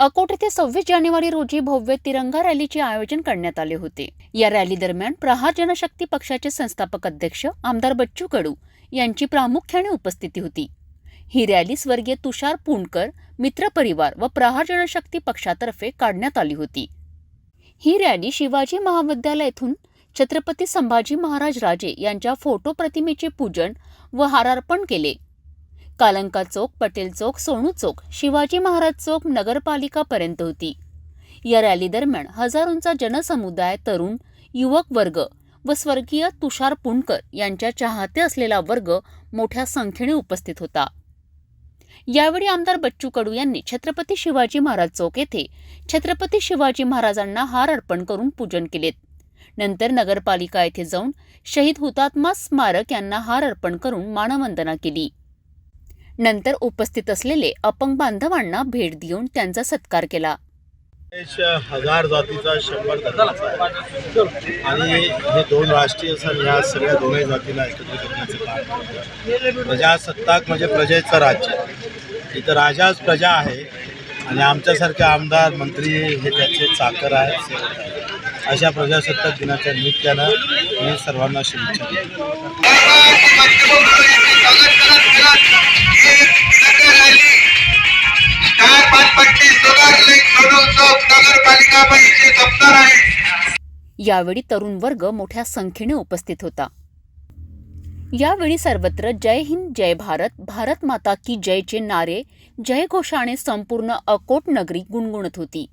अकोट येथे 26 जानेवारी रोजी भव्य तिरंगा रॅलीचे आयोजन करण्यात आले होते। या रॅली दरम्यान प्रहार जनशक्ती पक्षाचे संस्थापक अध्यक्ष आमदार बच्चू कडू यांची प्रामुख्याने उपस्थिती होती। ही रॅली स्वर्गीय तुषार पुणकर मित्र परिवार व प्रहार जनशक्ती पक्षातर्फे काढण्यात आली होती। ही रॅली शिवाजी महाविद्यालय येथून छत्रपती संभाजी महाराज राजे यांच्या फोटो प्रतिमेचे पूजन व हारार्पण केले। कालंका चौक, पटेल चौक, सोनू चौक, शिवाजी महाराज चौक नगरपालिका पर्यंत होती। या रॅली दरम्यान हजारोंचा जनसमुदाय, तरुण, युवक वर्ग व स्वर्गीय तुषार पुणकर यांच्या चाहते असलेला वर्ग मोठ्या संख्येने उपस्थित होता। यावेळी आमदार बच्चू कडू यांनी छत्रपती शिवाजी महाराज चौक येथे छत्रपती शिवाजी महाराजांना हार अर्पण करून पूजन केले। नंतर नगरपालिका येथे जाऊन शहीद हुतात्मा स्मारक यांना हार अर्पण करून मानवंदना केली। नंतर उपस्थित असलेले अपंग बांधवांना भेट देऊन त्यांचा सत्कार केला। हजार जातीचा 100 धर्माचा आहे आणि हे दोन राष्ट्रीय सण या सगळ्या दोन्ही जातीला एकत्र करण्याचं काम करतात। प्रजासत्ताक म्हणजे प्रजेचं राज्य, इथं राजाच प्रजा आहे आणि आमच्यासारखे आमदार मंत्री हे त्याचे चाकर आहेत। अशा प्रजासत्ताक दिनाच्या निमित्तानं मी सर्वांना शुभेच्छा देतो। यावेळी तरुण वर्ग मोठ्या संख्येने उपस्थित होता। यावेळी सर्वत्र जय हिंद, जय भारत, भारत माता की जयचे नारे जयघोषाने संपूर्ण अकोट नगरी गुणगुणत होती।